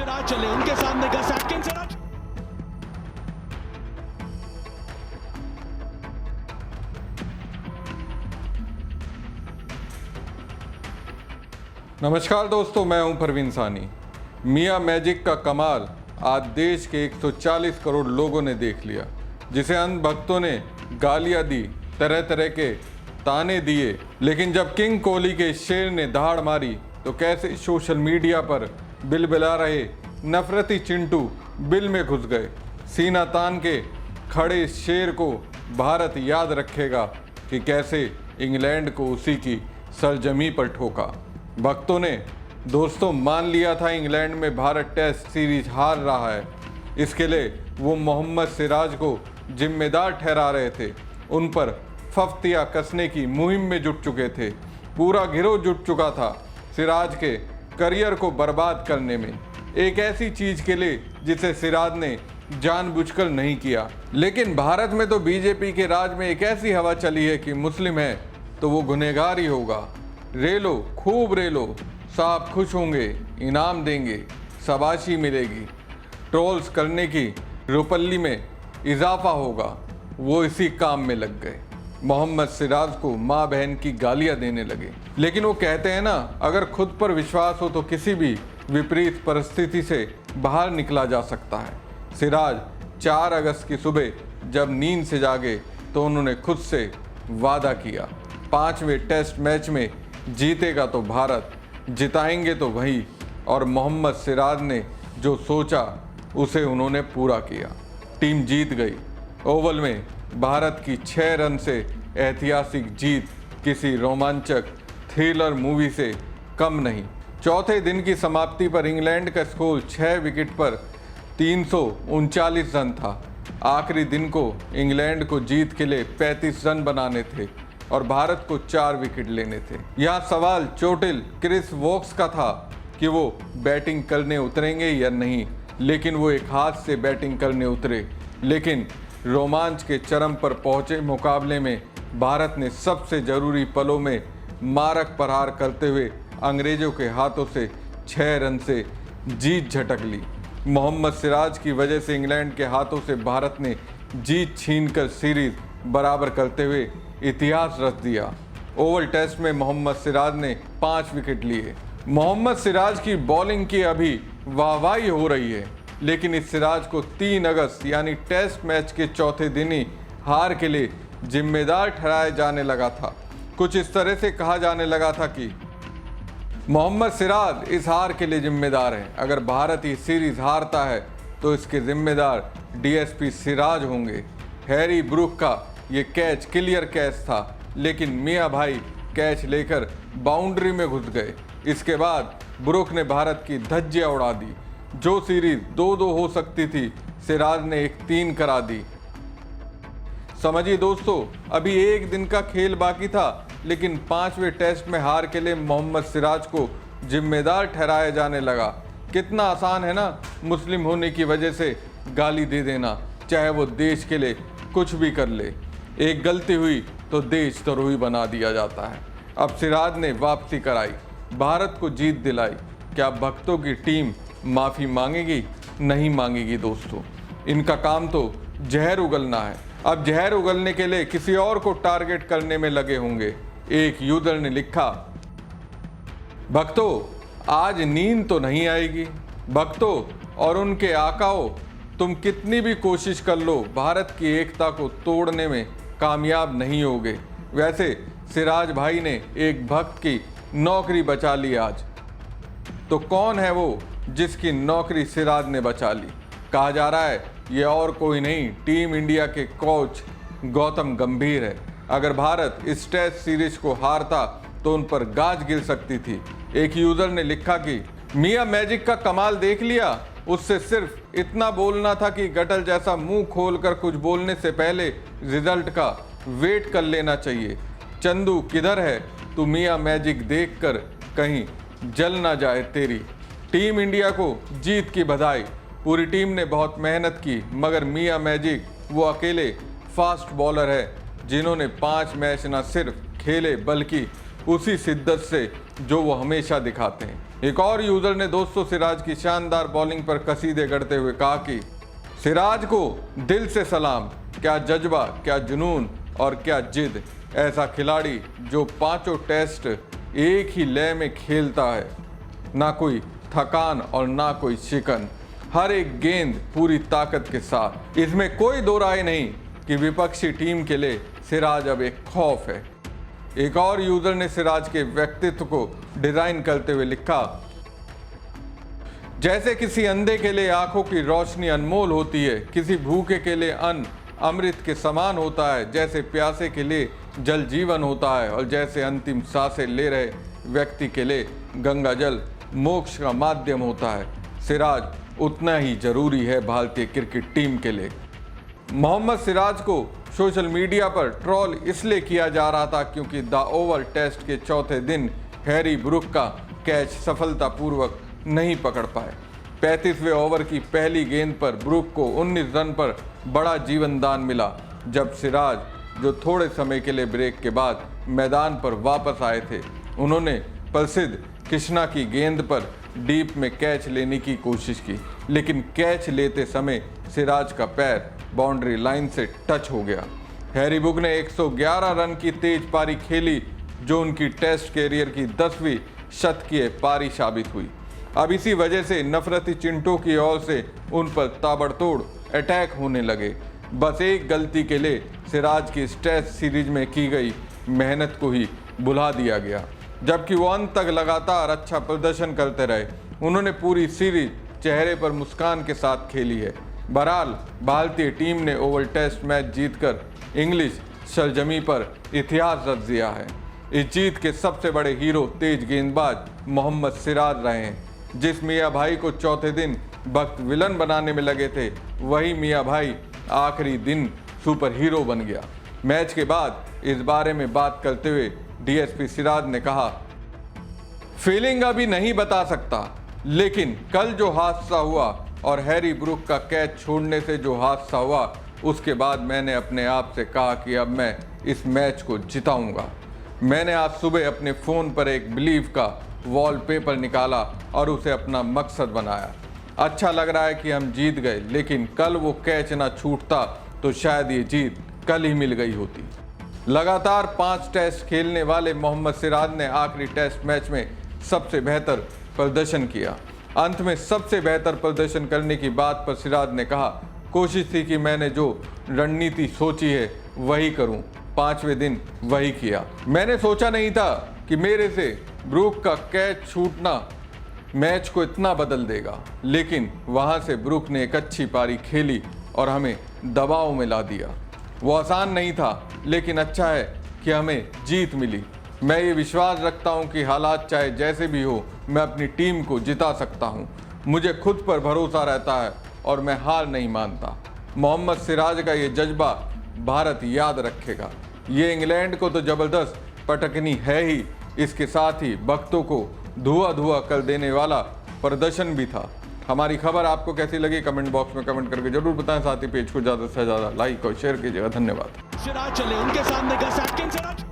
सिराज चले, उनके सामने गस एटकिंसन। नमस्कार दोस्तों, मैं हूं परवीन सानी। मियां मैजिक का कमाल आज देश के 140 करोड़ लोगों ने देख लिया, जिसे अंध भक्तों ने गालियां दी, तरह तरह के ताने दिए, लेकिन जब किंग कोहली के शेर ने दहाड़ मारी तो कैसे सोशल मीडिया पर बिलबिला रहे नफरती चिंटू बिल में घुस गए। सीना तान के खड़े शेर को भारत याद रखेगा कि कैसे इंग्लैंड को उसी की सरजमी पर ठोका। भक्तों ने दोस्तों मान लिया था इंग्लैंड में भारत टेस्ट सीरीज हार रहा है, इसके लिए वो मोहम्मद सिराज को जिम्मेदार ठहरा रहे थे। उन पर फफ्तियाँ कसने की मुहिम में जुट चुके थे। पूरा गिरोह जुट चुका था सिराज के करियर को बर्बाद करने में, एक ऐसी चीज़ के लिए जिसे सिराज ने जानबूझकर नहीं किया। लेकिन भारत में तो बीजेपी के राज में एक ऐसी हवा चली है कि मुस्लिम है तो वो गुनहगार ही होगा। रेलो, खूब रेलो, साहब खुश होंगे, इनाम देंगे, शाबाशी मिलेगी, ट्रोल्स करने की रुपल्ली में इजाफा होगा। वो इसी काम में लग गए। मोहम्मद सिराज को माँ बहन की गालियाँ देने लगे। लेकिन वो कहते हैं ना, अगर खुद पर विश्वास हो तो किसी भी विपरीत परिस्थिति से बाहर निकला जा सकता है। सिराज 4 अगस्त की सुबह जब नींद से जागे तो उन्होंने खुद से वादा किया, 5वें टेस्ट मैच में जीतेगा तो भारत, जिताएंगे तो वही। और मोहम्मद सिराज ने जो सोचा उसे उन्होंने पूरा किया। टीम जीत गई। ओवल में भारत की 6 रन से ऐतिहासिक जीत किसी रोमांचक थ्रिलर मूवी से कम नहीं। चौथे दिन की समाप्ति पर इंग्लैंड का स्कोर 6 विकेट पर 339 रन था। आखिरी दिन को इंग्लैंड को जीत के लिए 35 रन बनाने थे और भारत को 4 विकेट लेने थे। यहाँ सवाल चोटिल क्रिस वोक्स का था कि वो बैटिंग करने उतरेंगे या नहीं, लेकिन वो एक हाथ से बैटिंग करने उतरे। लेकिन रोमांच के चरम पर पहुंचे मुकाबले में भारत ने सबसे ज़रूरी पलों में मारक प्रहार करते हुए अंग्रेज़ों के हाथों से 6 रन से जीत झटक ली। मोहम्मद सिराज की वजह से इंग्लैंड के हाथों से भारत ने जीत छीनकर सीरीज बराबर करते हुए इतिहास रच दिया। ओवल टेस्ट में मोहम्मद सिराज ने 5 विकेट लिए। मोहम्मद सिराज की बॉलिंग की अभी वाहवाही हो रही है, लेकिन इस सिराज को 3 अगस्त यानी टेस्ट मैच के चौथे दिन ही हार के लिए जिम्मेदार ठहराया जाने लगा था। कुछ इस तरह से कहा जाने लगा था कि मोहम्मद सिराज इस हार के लिए जिम्मेदार है। अगर भारत ये सीरीज हारता है तो इसके जिम्मेदार डीएसपी सिराज होंगे। हैरी ब्रूक का ये कैच क्लियर कैच था, लेकिन मियाँ भाई कैच लेकर बाउंड्री में घुस गए। इसके बाद ब्रूक ने भारत की धज्जियाँ उड़ा दी। जो सीरीज 2-2 हो सकती थी, सिराज ने 1-3 करा दी। समझिए दोस्तों, अभी एक दिन का खेल बाकी था, लेकिन 5वें टेस्ट में हार के लिए मोहम्मद सिराज को जिम्मेदार ठहराया जाने लगा। कितना आसान है ना, मुस्लिम होने की वजह से गाली दे देना, चाहे वो देश के लिए कुछ भी कर ले। एक गलती हुई तो देश द्रोही बना दिया जाता है। अब सिराज ने वापसी कराई, भारत को जीत दिलाई। क्या भक्तों की टीम माफ़ी मांगेगी? नहीं मांगेगी दोस्तों। इनका काम तो जहर उगलना है। अब जहर उगलने के लिए किसी और को टारगेट करने में लगे होंगे। एक यूजर ने लिखा, भक्तों आज नींद तो नहीं आएगी। भक्तों और उनके आकाओं, तुम कितनी भी कोशिश कर लो, भारत की एकता को तोड़ने में कामयाब नहीं होगे। वैसे सिराज भाई ने एक भक्त की नौकरी बचा ली आज, तो कौन है वो जिसकी नौकरी सिराज ने बचा ली? कहा जा रहा है ये और कोई नहीं, टीम इंडिया के कोच गौतम गंभीर है। अगर भारत इस टेस्ट सीरीज को हारता तो उन पर गाज गिर सकती थी। एक यूजर ने लिखा कि मियां मैजिक का कमाल देख लिया, उससे सिर्फ इतना बोलना था कि गटल जैसा मुंह खोलकर कुछ बोलने से पहले रिजल्ट का वेट कर लेना चाहिए। चंदू किधर है तू, मियां मैजिक देखकर कहीं जल ना जाए तेरी। टीम इंडिया को जीत की बधाई। पूरी टीम ने बहुत मेहनत की, मगर मियां मैजिक वो अकेले फास्ट बॉलर है जिन्होंने 5 मैच न सिर्फ खेले बल्कि उसी शिद्दत से जो वो हमेशा दिखाते हैं। एक और यूजर ने दोस्तों सिराज की शानदार बॉलिंग पर कसीदे करते हुए कहा कि सिराज को दिल से सलाम, क्या जज्बा, क्या जुनून और क्या जिद। ऐसा खिलाड़ी जो पांचों टेस्ट एक ही लय में खेलता है, ना कोई थकान और ना कोई शिकन, हर एक गेंद पूरी ताकत के साथ। इसमें कोई दो राय नहीं कि विपक्षी टीम के लिए सिराज अब एक खौफ है। एक और यूजर ने सिराज के व्यक्तित्व को डिजाइन करते हुए लिखा, जैसे किसी अंधे के लिए आंखों की रोशनी अनमोल होती है, किसी भूखे के लिए अन्न अमृत के समान होता है, जैसे प्यासे के लिए जल जीवन होता है और जैसे अंतिम सांसें ले रहे व्यक्ति के लिए गंगा जल मोक्ष का माध्यम होता है, सिराज उतना ही जरूरी है भारतीय क्रिकेट टीम के लिए। मोहम्मद सिराज को सोशल मीडिया पर ट्रोल इसलिए किया जा रहा था क्योंकि द ओवल टेस्ट के चौथे दिन हैरी ब्रूक का कैच सफलतापूर्वक नहीं पकड़ पाए। 35वें ओवर की पहली गेंद पर ब्रूक को 19 रन पर बड़ा जीवन दान मिला, जब सिराज जो थोड़े समय के लिए ब्रेक के बाद मैदान पर वापस आए थे, उन्होंने प्रसिद्ध कृष्णा की गेंद पर डीप में कैच लेने की कोशिश की, लेकिन कैच लेते समय सिराज का पैर बाउंड्री लाइन से टच हो गया। हैरी ब्रूक ने 111 रन की तेज पारी खेली, जो उनकी टेस्ट कैरियर की 10वीं शतकीय पारी साबित हुई। अब इसी वजह से नफरती चिंटों की ओर से उन पर ताबड़तोड़ अटैक होने लगे। बस एक गलती के लिए सिराज की इस टेस्ट सीरीज में की गई मेहनत को ही भुला दिया गया, जबकि वो अंत तक लगातार अच्छा प्रदर्शन करते रहे। उन्होंने पूरी सीरीज चेहरे पर मुस्कान के साथ खेली है। बहरहाल भारतीय टीम ने ओवल टेस्ट मैच जीतकर इंग्लिश सरजमी पर इतिहास रच दिया है। इस जीत के सबसे बड़े हीरो तेज गेंदबाज मोहम्मद सिराज रहे हैं। जिस मियाँ भाई को चौथे दिन वक्त विलन बनाने में लगे थे, वही मियाँ भाई आखिरी दिन सुपर हीरो बन गया। मैच के बाद इस बारे में बात करते हुए डीएसपी सिराज ने कहा, फीलिंग अभी नहीं बता सकता, लेकिन कल जो हादसा हुआ और हैरी ब्रूक का कैच छोड़ने से जो हादसा हुआ, उसके बाद मैंने अपने आप से कहा कि अब मैं इस मैच को जिताऊंगा। मैंने आज सुबह अपने फ़ोन पर एक बिलीव का वॉलपेपर निकाला और उसे अपना मकसद बनाया। अच्छा लग रहा है कि हम जीत गए, लेकिन कल वो कैच ना छूटता तो शायद ये जीत कल ही मिल गई होती। लगातार 5 टेस्ट खेलने वाले मोहम्मद सिराज ने आखिरी टेस्ट मैच में सबसे बेहतर प्रदर्शन किया। अंत में सबसे बेहतर प्रदर्शन करने की बात पर सिराज ने कहा, कोशिश थी कि मैंने जो रणनीति सोची है वही करूं, 5वें दिन वही किया। मैंने सोचा नहीं था कि मेरे से ब्रूक का कैच छूटना मैच को इतना बदल देगा, लेकिन वहां से ब्रूक ने एक अच्छी पारी खेली और हमें दबाव में ला दिया। वो आसान नहीं था, लेकिन अच्छा है कि हमें जीत मिली। मैं ये विश्वास रखता हूं कि हालात चाहे जैसे भी हो, मैं अपनी टीम को जिता सकता हूं। मुझे खुद पर भरोसा रहता है और मैं हार नहीं मानता। मोहम्मद सिराज का ये जज्बा भारत याद रखेगा। ये इंग्लैंड को तो ज़बरदस्त पटकनी है ही, इसके साथ ही भक्तों को धुआं कर देने वाला प्रदर्शन भी था। हमारी खबर आपको कैसी लगी कमेंट बॉक्स में कमेंट करके जरूर बताएं। साथ ही पेज को ज़्यादा से ज़्यादा लाइक और शेयर कीजिएगा। धन्यवाद। सिराज चले उनके सामने गस एटकिंस।